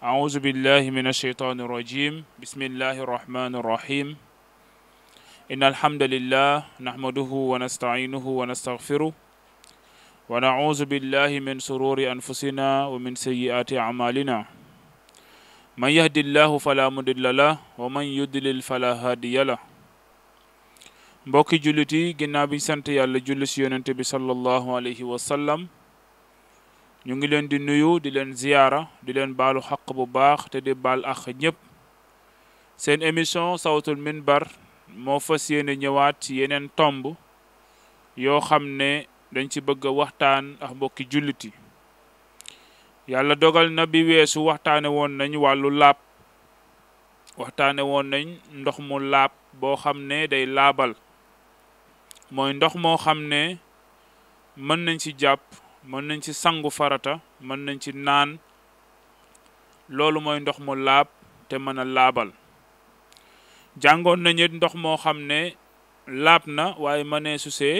أعوذ بالله من الشيطان الرجيم بسم الله الرحمن الرحيم إن الحمد لله نحمده ونستعينه ونستغفره ونعوذ بالله من شرور أنفسنا ومن سيئات أعمالنا من يهد الله فلا مضل له ومن يضلل فلا هادي له mbokki jullit yi ginnaaw bi sant yàlla julli si yonente bi sallallahu alayhi wa sallam ñu ngi leen di nuyu di leen ziyaara di leen baalu xaq bu baax te di baal ak ñëpp seen émission sawtul minbar moo fas yéene ñëwaat ci yeneen tomb yoo xam ne dañ ci bëgg a waxtaan ak mbokki jullit yi yàlla dogal na bi weesu waxtaane woon nañ wàllu laab waxtaane woon nañ ndox mu laab boo xam ne day laabal mooy ndox moo xam ne mën nañ ci jàpp mën nañ ci sangu farata mën nañ ci naan loolu mooy ndox mu laab te mën a laabal jàngoon nañu ndox moo xam ne laab na waaye mënee su see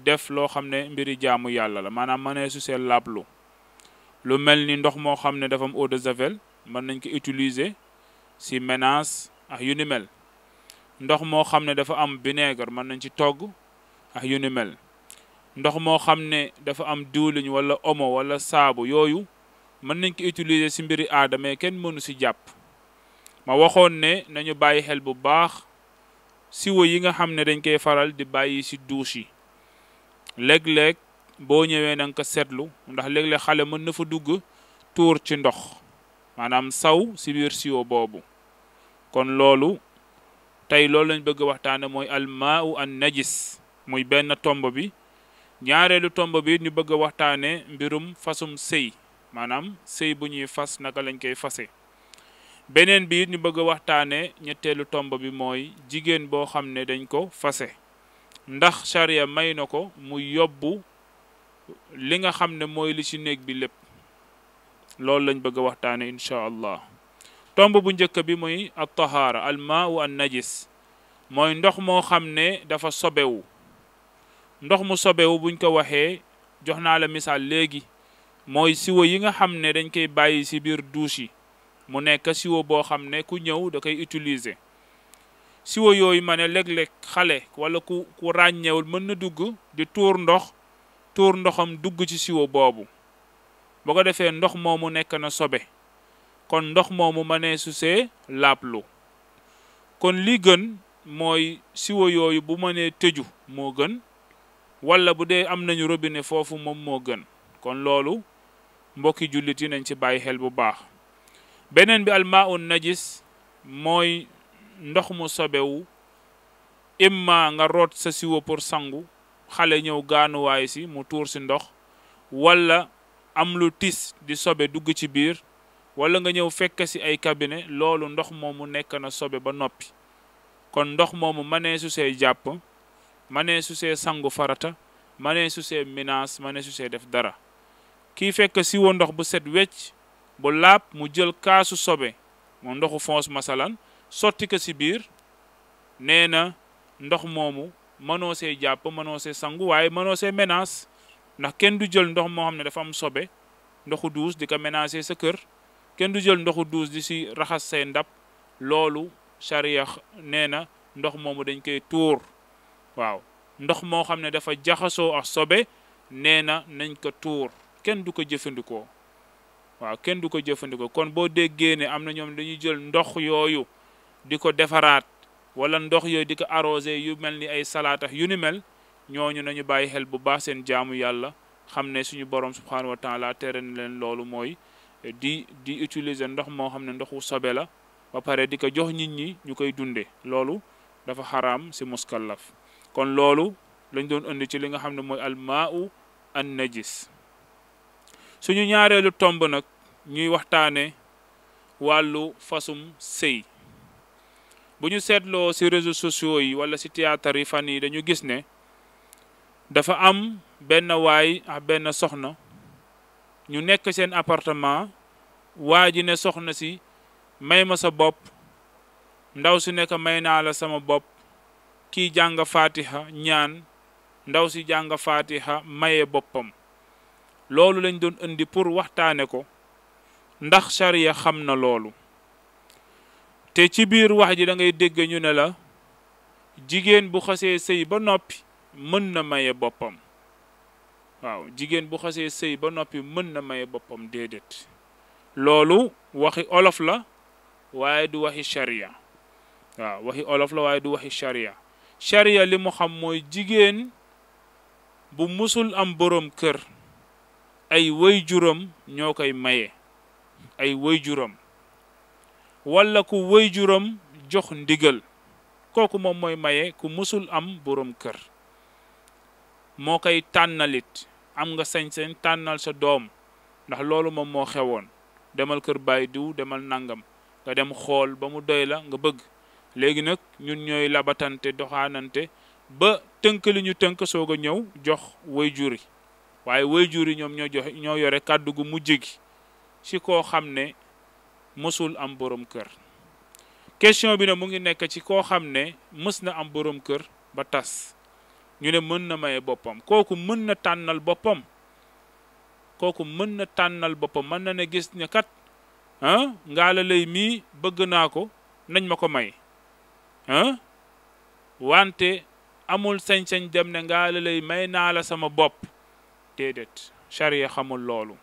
def loo xam ne mbiri jaamu yàlla la maanaam mënee su see laablu lu mel ni ndox moo xam ne dafa am eau de javel mën nañ ko utiliser si ménage ak yu ni mel ndox moo xam ne dafa am vinaigre mën nañ ci togg ak yu ni mel ndox moo xam ne dafa am diwliñ wala omo wala saabu yooyu mën nañ ko utiliser si mbiri aadama kenn mënu si jàpp ma waxoon ne nañu bàyyi xel bu baax siwo yi nga xam ne dañ koy faral di bàyyi si douche yi léeg-léeg boo ñëwee na nga ko seetlu ndax léeg-léeg xale mën na fa dugg tuur ci ndox maanaam saw si biir siwo boobu kon loolu tey loolu lañ bëgg waxtaane mooy almaau an najis muy benn tomb bi ñaareelu tomb bi ñu bëgg waxtaane mbirum fasum sëy maanaam sëy bu ñuy fas naka lañ koy fase beneen bi ñu bëgg waxtaane ñetteelu tomb bi mooy jigéen boo xam ne dañ ko fase ndax charia may na ko mu yóbbu li nga xam ne mooy li ci néeg bi lépp loolu lañ bëgg waxtaane incha allah tomb bu njëkk bi muy at tahaara al maau an najis mooy ndox moo xam ne dafa sobewu ndox mu sobewu buñ ko waxee jox naa la misaal léegi mooy siwo yi nga xam ne dañ koy bàyyi ci biir douche yi mu nekk siwo boo xam ne ku ñëw da koy utiliser siwo yooyu ma ne léeg-léeg xale wala ku ràññewul mën na dugg di tuur ndoxam dugg ci siwo boobu boo ko defee ndox moomu nekk na sobe kon ndox moomu mënee su see laablu kon li gën mooy siwo yooyu bu mënee tëju moo gën wala bu dee am nañu robinet foofu moom moo gën kon loolu mbokki jullit yi nañ ci bàyyi xel bu baax beneen bi almaun najis mooy ndox mu sobewu imma nga root sa siwo pour sangu xale ñëw gaanuwaay si mu tuur si ndox wala am lu tis di sobe dugg ci biir wala nga ñëw fekk si ay cabinet loolu ndox moomu nekk na sobe ba noppi kon ndox moomu mënee su see jàpp mënee su see sangu farata mënee su see minaas mënee su see def dara kii fekk siwo ndox bu set wecc bu laab mu jël kaasu sobe moom ndoxu foos masalan sotti ko si biir nee na ndox moomu mënoo see jàpp mënoo see sangu waaye mënoo see minaas ndax kenn du jël ndox moo xam ne dafa am sobe ndoxu duus di ko ménager sa kër kenn du jël ndoxu duus di si raxas say ndab loolu charia nee na ndox moomu dañ koy tuur waaw ndox moo xam ne dafa jaxasoo ak sobe nee na nañ ko tuur kenn du ko jëfandikoo waaw kenn du ko jëfandikoo kon boo déggee ne am na ñoom dañuy jël ndox yooyu di ko defaraat wala ndox yooyu di ko arrosé yu mel ni ay salaata yu ni mel ñooñu nañu bàyyi xel bu baax seen jaamu yàlla xam ne suñu borom subhanahu wa taala tere na leen loolu mooy di utiliser ndox moo xam ne ndoxu sobe la ba pare di ko jox nit ñi ñu koy dunde loolu dafa xaraam si muskallaf kon loolu lañ doon indi ci li nga xam ne mooy almaau an najis suñu ñaareelu tomb nag ñuy waxtaane wàllu fasum sëy bu ñu seetloo si réseaux sociaux yi wala si théâtre yi fan yi dañu gis ne dafa am benn waay ak benn soxna ñu nekk seen appartement waa ji ne soxna si may ma sa bopp ndaw si nekk may naa la sama bopp kii jàng fatiha ñaan ndaw si jàng fatiha maye boppam loolu lañ doon indi pour waxtaane ko ndax sharia xam na loolu. te ci biir wax ji da ngay dégg ñu ne la jigéen bu xasee sëy ba noppi mën na maye boppam. waaw jigéen bu xasee sëy ba noppi mën na maye boppam. déedéet loolu waxi olof la waaye du waxi sharia. waaw waxi olof la waaye du waxi sharia. sharia li mu xam mooy jigéen bu musul am borom kër ay waajuram ñoo koy maye. ay waajuram walla ku waajuram jox ndigal kooku moom mooy maye ku musul am borom kër moo koy tànnalit. am nga sañ-sañ tànnal sa doom ndax loolu moom moo xewoon. demal kër baay diw demal nangam nga dem xool ba mu doy la nga bëgg. léegi nag ñun ñooy labatante doxaanante ba tënk li ñu tënk soog a ñëw jox waajur yi. waaye waajur yi ñoom ñoo yore kàddu gu mujj gi ci koo xam ne mësul am borom kër. question bi ne mu ngi nekk ci koo xam ne mës na am borom kër ba tas ñu ne mën na maye boppam. kooku mën na tànnal boppam. kooku mën na tànnal boppam. mën na ne gis ne kat Ngalla Leye mii bëgg naa ko nañ ma ko may. wante amul sañ-sañ dem ne Ngalla Leye may naa la sama bopp. déedéet sharia xamul loolu.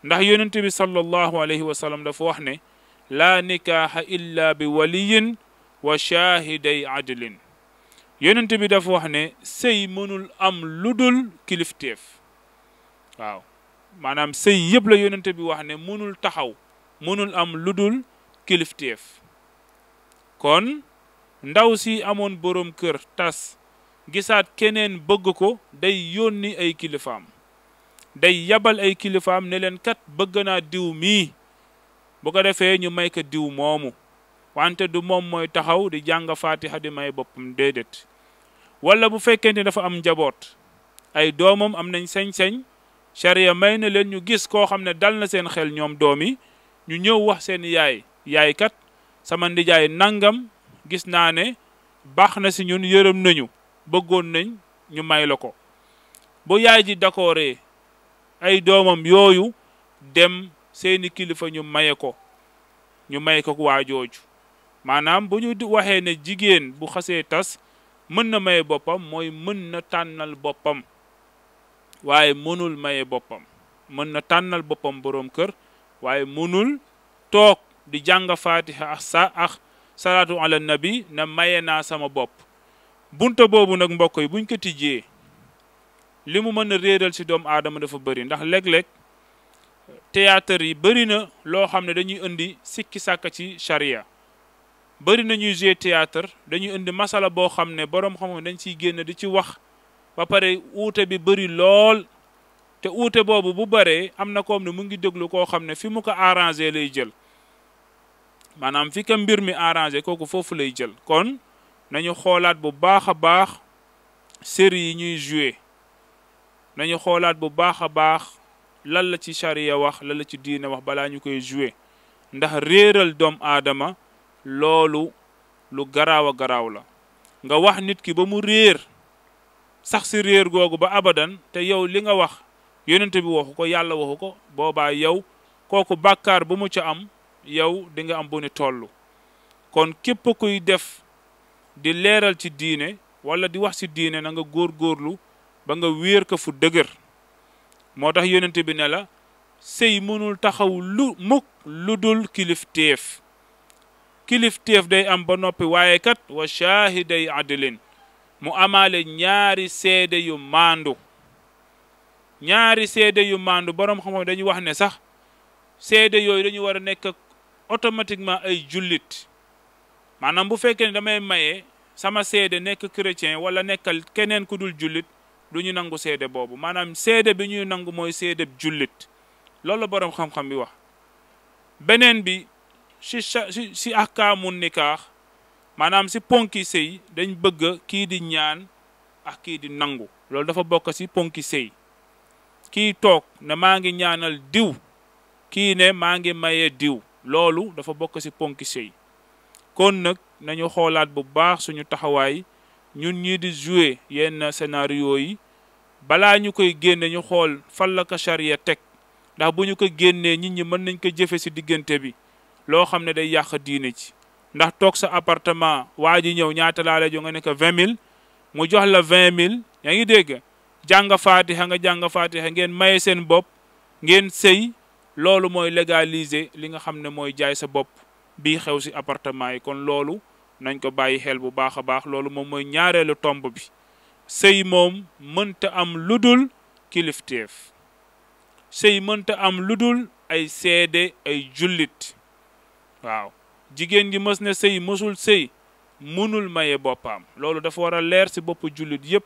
ndax yonent bi sallallahu alayhi wa sallam dafa wax ne laa nikaaxa illa bi waliyin wa shaahiday adlin. yonent bi dafa wax ne sëy mënul am ludul kilifteef. waaw maanaam sëy yëpp la yonent bi wax ne mënul taxaw mënul am ludul kilifteef. kon ndaw si amoon borom kër tas gisaat keneen bëgg ko day yónni ay kilifaam. day yabal ay kilifaam ne leen kat bëgg naa diw mii bu ko defee ñu may ko diw moomu. wante du moom mooy taxaw di jàng Fatiha di may boppam. déedéet wala bu fekkente dafa am njaboot ay doomam am nañ sañ-sañ sharia may na leen ñu gis koo xam ne dal na seen xel ñoom doom yi ñu ñëw wax seen yaay kat sama ndijaay nangam gis naa ne baax na si ñun yërëm nañu bëggoon nañ ñu may la ko. bu yaay ji d'accordé ay doomam yooyu dem seeni kilifa ñu maye ko waa jooju. maanaam bu ñu waxee ne jigéen bu xasee tas mën na maye boppam mooy mën na tànnal boppam waaye mënul maye boppam. mën na tànnal boppam borom kër waaye mënul toog di jàng Fatiha ak salaatu ala nabi na maye naa sama bopp. bunta boobu nag mbokk yi buñ ko tijjee li mu mën a réeral ci doomu aadama dafa bëri. ndax léeg-léeg théâtre yi bëri na loo xam ne dañuy indi sikki sàkka ci charia. bëri na ñuy jouer théâtre dañuy indi masala boo xam ne boroom xam-xam dañ ciy génn di ci wax ba pare uute bi bëri lool. te uute boobu bu bëree am na koom ne mu ngi déglu koo xam ne fi mu ko arrangé lay jël. maanaam fi ka mbir mi arrangé kooku foofu lay jël. kon nañu xoolaat bu baax a baax série yi ñuy jouer. nañu xoolaat bu baax a baax lan la ci charia wax lan la ci diine wax balaa ñu koy jouer. ndax réeral doom aadama loolu lu garaaw a garaaw la. nga wax nit ki ba mu réer sax si réer googu ba abadan te yow li nga wax yonent bi waxu ko yàlla waxu ko boobaa yow kooku bàkkaar bu mu ca am yow di nga am bu ni toll. kon képp kuy def di leeral ci diine wala di wax ci diine na nga góorgóorlu ba nga wéer ko fu dëgër. moo tax yonent bi ne la sëy mënul taxaw lu dul kilifteef. kilifteef day am ba noppi waaye kat wa shaahiday adlin mu amaale ñaari seede yu maandu. ñaari seede yu maandu borom xam-xam dañuy wax ne sax seede yooyu dañu war a nekk automatiquement ay jullit. maanaam bu fekkee ne damay maye sama seede nekk chrétien wala nekkal keneen ku dul jullit du ñu nangu seede boobu. maanaam seede bi ñuy nangu mooy seede jullit. loolu la borom xam-xam bi wax. beneen bi si ahkaamu nikaax maanaam si ponki sëy dañ bëgg kii di ñaan ak kii di nangu. loolu dafa bokk si ponki sëy. kii toog ne maa ngi ñaanal diw kii ne maa ngi maye diw loolu dafa bokk si ponki sëy. kon nag nañu xoolaat bu baax suñu taxawaay ñun ñii di jouer yenn scénario yi balaa ñu koy génne ñu xool fan la ko charia teg ndax bu ñu ko génnee nit ñi mën nañ ko jëfe si diggante bi loo xam ne day yàq diine ci. ndax toog sa appartement waa ji ñëw ñaata laa lay jox nga ne ko 20 000 mu jox la 20 000 yaa ngi dégg jàng faatiha nga jàng faatiha ngeen maye seen bopp ngeen sëy loolu mooy légaliser li nga xam ne mooy jaay sa bopp bii xew si appartement yi. kon loolu nañ ko bàyyi xel bu baax a baax. loolu moom mooy ñaareelu tomb bi. sëy moom mënta am ludul kilifteef. sëy mënta am ludul ay seede ay jullit. waaw jigéen gi mës na sëy mësul sëy munul maye boppam. loolu dafa war a leer si bopp jullit yépp.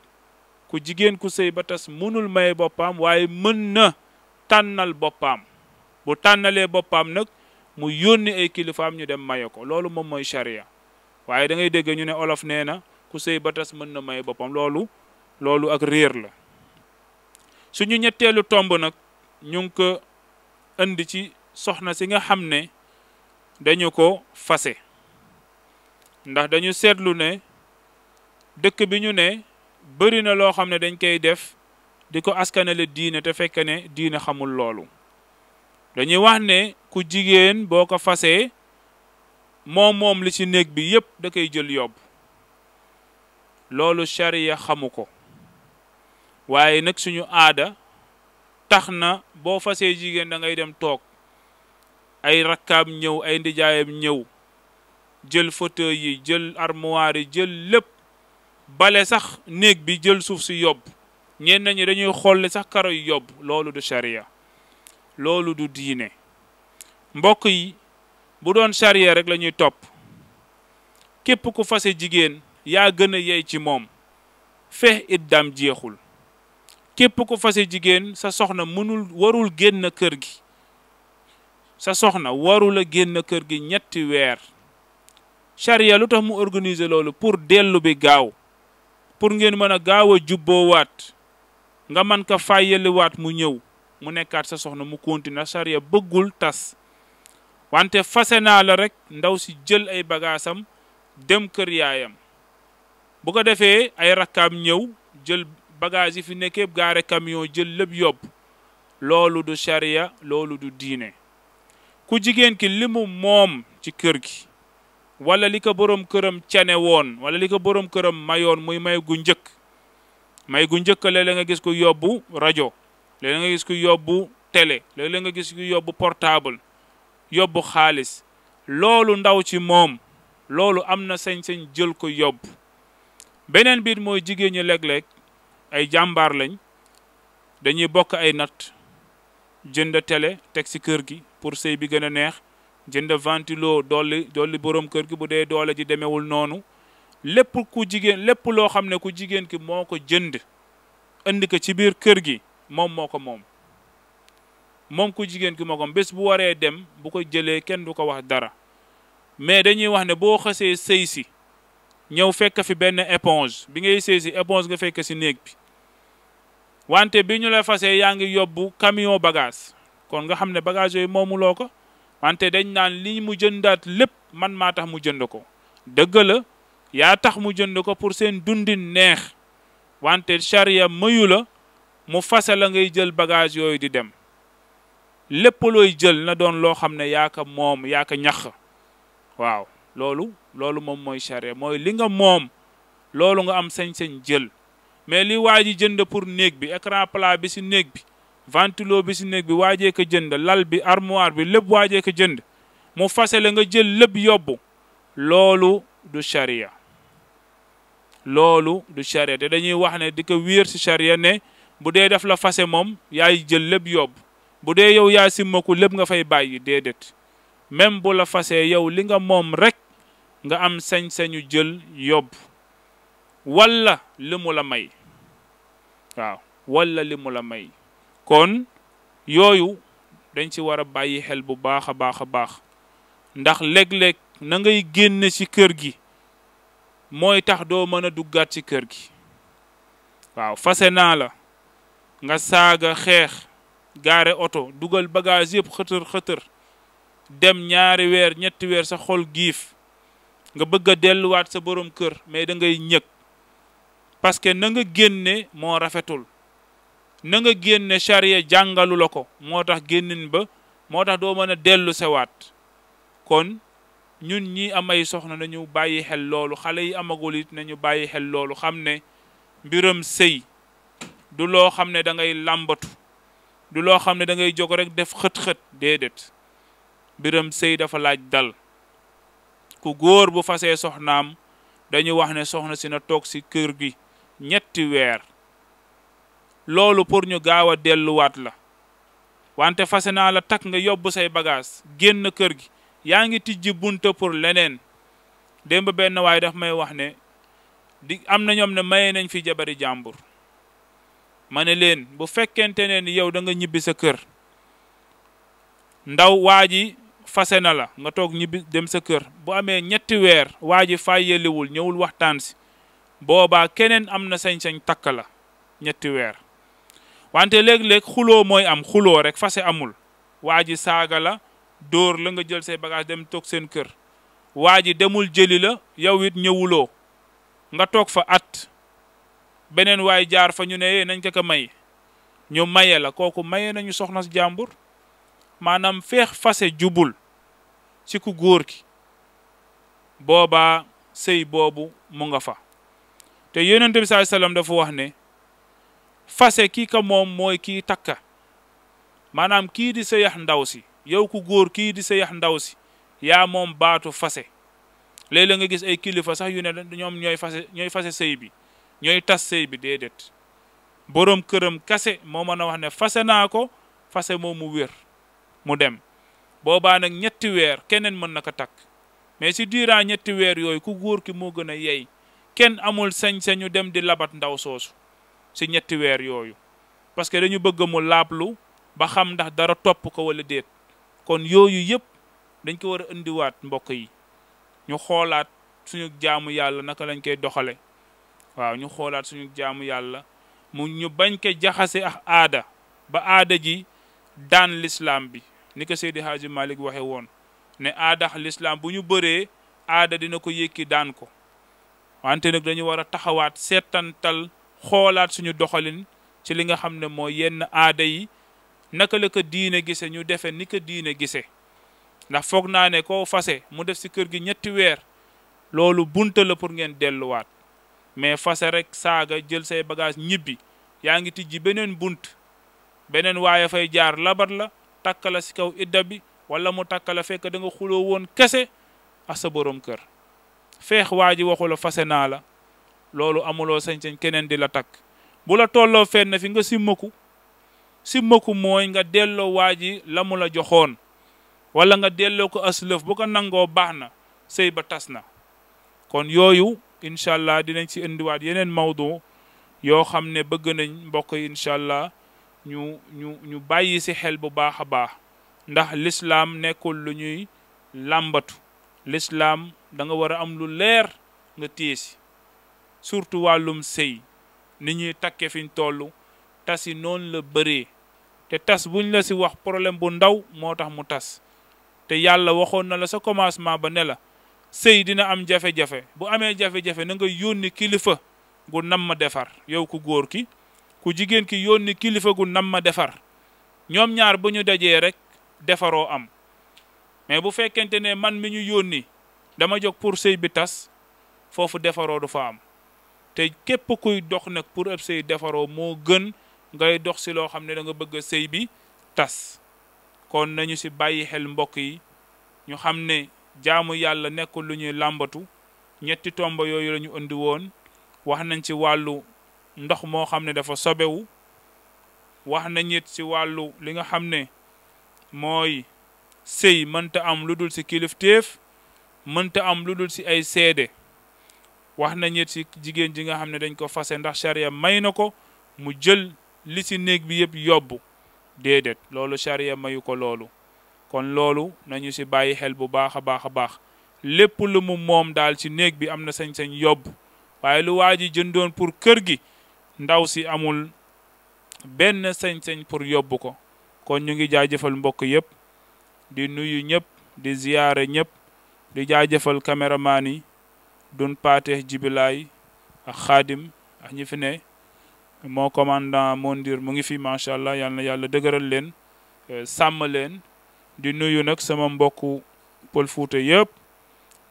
ku jigéen ku sëy ba tas munul maye boppam waaye mën na tànnal boppam. bu tànnalee boppam nag mu yónni ay kilifaam ñu dem maye ko. loolu moom mooy charia. waaye da ngay dégg ñu ne olof nee na ku sëy ba tas mën na maye boppam. loolu ak réer la. suñu ñetteelu tomb nag ñu ngi ko indi ci soxna si nga xam ne dañu ko fase. ndax dañu seetlu ne dëkk bi ñu ne bëri na loo xam ne dañ koy def di ko askanale diine te fekk ne diine xamul loolu. dañuy wax ne ku jigéen boo ko fasee moom li ci néeg bi yépp da koy jël yóbbu. loolu charia xamu ko. waaye nag suñu aada tax na boo fasee jigéen da ngay dem toog ay rakkaam ñëw ay ndijaayam ñëw jël fauteuil yi jël armoire yi jël lépp bale sax néeg bi jël suuf si yóbbu. ñenn ñi dañuy xolle sax karo yi yóbbu. loolu du charia. loolu du diine. mbokk yi bu doon charia rek la ñuy topp képp ku fase jigéen yaa gën a yey ci moom fex iddaam jeexul. képp ku fase jigéen sa soxna warul génn kër gi. sa soxna warul a génn kër gi 3 weer. charia lu tax mu organiser loolu pour dellu bi gaaw. pour ngeen mën a gaaw a jubboowaat nga mën ko fàyyaliwaat mu ñëw mu nekkaat sa soxna mu continuer. charia bëggul tas. wante fase naa la rek ndaw si jël ay bagaasam dem kër yaayam. bu ko defee ay rakkaam ñëw jël bagage yi fi nekkee gaare camion jël lépp yóbbu. loolu du charia loolu du diine. ku jigéen ki li mu moom ci kër gi wala li ko borom këram cane woon wala li ko borom këram mayoon muy may gu njëkk. may gu njëkk léeg-léeg nga gis ko yóbbu rajo léeg-léeg nga gis ko yóbbu télé léeg-léeg nga gis ko yóbbu portable yóbbu xaalis. loolu ndaw ci moom loolu am na sañ-sañ jël ko yóbbu. beneen biit mooy jigéen ñi léeg-léeg ay jàmbaar lañ dañuy bokk ay natt jënd télé teg ci kër gi pour sëy bi gën a neex. jënd ventilo dolli borom kër gi bu dee doole ji demewul noonu. lépp loo xam ne ku jigéen ki moo ko jënd indi ko ci biir kër gi moom moo ko moom. moom ku jigéen ki moo ko bés bu waree dem bu ko jëlee kenn du ko wax dara. mais dañuy wax ne boo xasee sëy si ñëw fekk fi benn éponge bi ngay sëy si éponge nga fekk si néeg bi. wante bi ñu la fasee yaa ngi yóbbu camion bagage kon nga xam ne bagage yooyu moomuloo ko. wante dañ naan li mu jëndaat lépp man maa tax mu jënd ko. dëgg la yaa tax mu jënd ko pour seen dundin neex. wante charia mayu la mu fase la ngay jël bagage yooyu di dem. lépp looy jël na doon loo xam ne yaa ko moom yaa ko ñax. waaw loolu moom mooy charia mooy li nga moom loolu nga am sañ-sañ jël. mais li waa ji jënd pour néeg bi écran plat bi si néeg bi ventilo bi si néeg bi waajee ko jënd lal bi armoire bi lépp waajee ko jënd mu fase la nga jël lépp yóbbu. loolu du charia. loolu du charia te dañuy wax ne di ko wéer si charia ne bu dee def la fase moom yaay jël lépp yóbbu. bu dee yow yaa simmaku lépp nga fay bàyyi déedéet. même bu la fasee yow li nga moom rek nga am sañ-sañu jël yóbbu. walla li mu la may. waaw walla li mu la may. kon yooyu dañ ci war a bàyyi xel bu baax a baax a baax. ndax léeg-léeg na ngay génn ci kër gi mooy tax doo mën a duggaat ci kër gi. waaw fase naa la nga saaga xeex gaare oto dugal bagage yëpp xëtër dem 2 weer 3 weer sa xol giif nga bëgg a delluwaat sa borom kër mais da ngay ñëg parce que na nga génne moo rafetul. na nga génne charia jàngalu la ko moo tax génnin ba moo tax doo mën a dellu sewaat. kon ñun ñi am ay soxna nañu bàyyi xel loolu, xale yi amagul it nañu bàyyi xel loolu, xam ne mbiram sëy du loo xam ne da ngay làmbatu, du loo xam ne da ngay jóg rek def xët-xët, déedéet. mbiram sëy dafa laaj dal. ku góor bu fasee soxnaam dañu wax ne soxna si na toog si kër gi 3 weer. loolu pour ñu gaaw a delluwaat la. wante fase naa la takk nga yóbbu say bagage génn kër gi yaa ngi tijji bunta pour leneen. démb benn waay daf may wax ne am na ñoom ne maye nañ fi jabari jàmbur. ma ne leen bu fekkente ne ni yow da nga ñibbi sa kër ndaw waa ji fase na la nga toog ñibbi dem sa kër bu amee 3 weer waa ji fàyyeliwul ñëwul waxtaan si boobaa keneen am na sañ-sañ takk la 3 weer. wante léeg-léeg xuloo mooy am, xuloo rek fase amul. waa ji saaga la dóor la nga jël say bagage dem toog seen kër. waa ji demul jëli la yow it ñëwuloo nga toog fa at beneen waay jaar fa ñu ne nañ ko may ñu maye la, kooku maye nañu soxna si jàmbur. maanaam feex fase jubul ci ku góor ki boobaa sëy boobu mu nga fa. te yonent bi sallallahu alayhi wasallam dafa wax ne fase kii ka moom mooy kii takka, maanaam kii di sëyax ndaw si, yow ku góor kii di sëyax ndaw si yaa moom baatu fase. léeg-léeg nga gis ay kilifa sax yu ne ñoom ñooy fase sëy bi, ñooy tas sëy bi, déedéet. boroom këram kase moo mën a wax ne fase naa ko, fase moom mu wér mu dem. boobaa nag 3 weer keneen mën na ko takk, mais si durant 3 weer yooyu ku góor ki moo gën a yey. kenn amul sañ-sañu dem di labat ndaw soosu si 3 weer yooyu, parce que dañu bëgg mu laablu ba xam ndax dara topp ko wala déet. kon yooyu yëpp dañ ko war a indiwaat mbokk yi, ñu xoolaat suñu jaamu yàlla naka lañ koy doxale. waaw ñu xoolaat suñu jaamu yàlla ñu bañ ko jaxase ak aada ba aada ji daan l'islam bi, ni ko Seydi Hadji Malick waxe woon ne aada ak l'islam bu ñu bëree aada dina ko yëkki daan ko. wante nag dañu war a taxawaat seetantal xoolaat suñu doxalin ci li nga xam ne mooy yenn aada yi naka la ko diine gise ñu defe ni ko diine gise. ndax foog naa ne koo fase mu def si kër gi 3 weer loolu bunta la pour ngeen delluwaat, mais fase rek saaga jël say bagage ñibbi yaa ngi tijji beneen bunt, beneen waaye fay jaar labat la takka la si kaw idda bi, wala mu takka la fekk da nga xuloo woon kese ak sa borom kër. feex waa ji waxu la fase naa la loolu amuloo sañ-sañ keneen di la takk. bu la tolloo fenn fi nga simmaku mooy nga delloo waa ji la mu la joxoon, wala nga delloo ko aslëf bu ko nangoo baax na, sëy ba tas na. kon yooyu incha allah dinañ ci indiwaat yeneen mawdu yoo xam ne bëgg nañ mbokk yi incha allah ñu bàyyi si xel bu baax a baax, ndax l'islam nekkul lu ñuy làmbatu. l'islam da nga war a am lu leer nga téye si, surtout wàllum sëy ni ñuy takke fiñ toll. tas yi noonu la bëree, te tas buñ la si wax problème bu ndaw moo tax mu tas. te yàlla waxoon na la sa commencement ba ne la sëy dina am jafe-jafe, bu amee jafe-jafe na nga yónni kilifa gu nam ma defar. yow ku góor ki ku jigéen ki yónni kilifa gu nam ma defar, ñoom ñaar bu ñu dajee rek defaroo am. mais bu fekkente ne man mi ñu yónni dama jóg pour sëy bi tas, foofu defaroo du fa am. te képp kuy dox nag pour ëpp sëy defaroo moo gën ngay dox si loo xam ne da nga bëgg sëy bi tas. kon nañu si bàyyi xel mbokk yi, ñu xam ne jaamu yàlla nekkul lu ñuy làmbatu. 3 tomba yooyu la ñu indi woon. wax nañ ci wàllu ndox moo xam ne dafa sobewu, wax nañ it ci wàllu li nga xam ne mooy sëy mënta am lu dul si kilifteef, mënta am lu dul si ay seede. wax nañ it ci jigéen ji nga xam ne dañ ko fase ndax charia may na ko mu jël li si néeg bi yëpp yóbbu, déedéet, loolu charia mayu ko loolu. kon loolu nañu si bàyyi xel bu baax a baax a baax. lépp lu mu moom daal ci néeg bi am na sañ-sañ yóbbu, waaye lu waa ji jëndoon pour kër gi ndaw si amul benn sañ-sañ pour yóbbu ko. kon ñu ngi jaajëfal mbokk yëpp, di nuyu ñëpp, di ziyaare ñëpp, di jaajëfal caméraman yi Dun Paate Jibilaay ak Xaadim ak ñi fi ne. moo commandant Mondir mu ngi fi macha allah yal na yàlla dëgëral leen sàmm leen di nuyu nag sama mbokku Pël Fuuta yëpp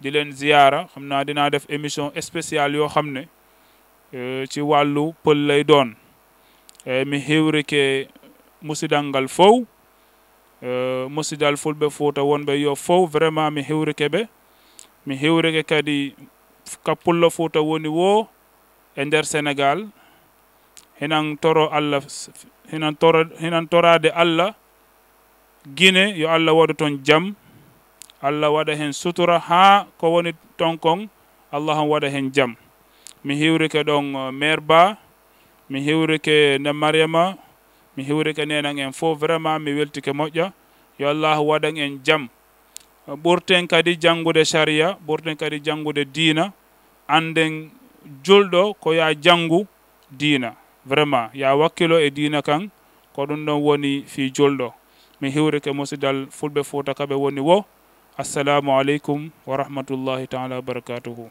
di leen ziyaara xam naa dinaa def émission spéciale yoo xam ne ci wàllu pël lay doon mi hiwrike musidangal fof musidal fulɓe Fuuta wonɓe yo fof vraiment mi hiwrike ɓe mi hiwrike kadi ka pullo Fuuta woni wo e nder Sénégal hinan toro Allah hinan torade Allah Guinée yo Allah waɗa toon jam Allah waɗa hen sutura ha ko woni ton kon Allah on waɗa hen jam mi hiwrike ɗon maire Ba mi hiwrike nde Mariama mi hiwrike nenan en fof vraiment mi weltike moƴƴa yo Allah waɗan en jam ɓurten kadi janngude sharia ɓurten kadi janngude diina anden julɗo ko ya janngu diina vraiment ya wakkilo e diina kan ko ɗum ɗon woni fi julɗo mi hiwrike musidal fulɓe Fuuta kaɓe woni wo assalamu aleykum wa rahmatullahi taala wa barakatuhu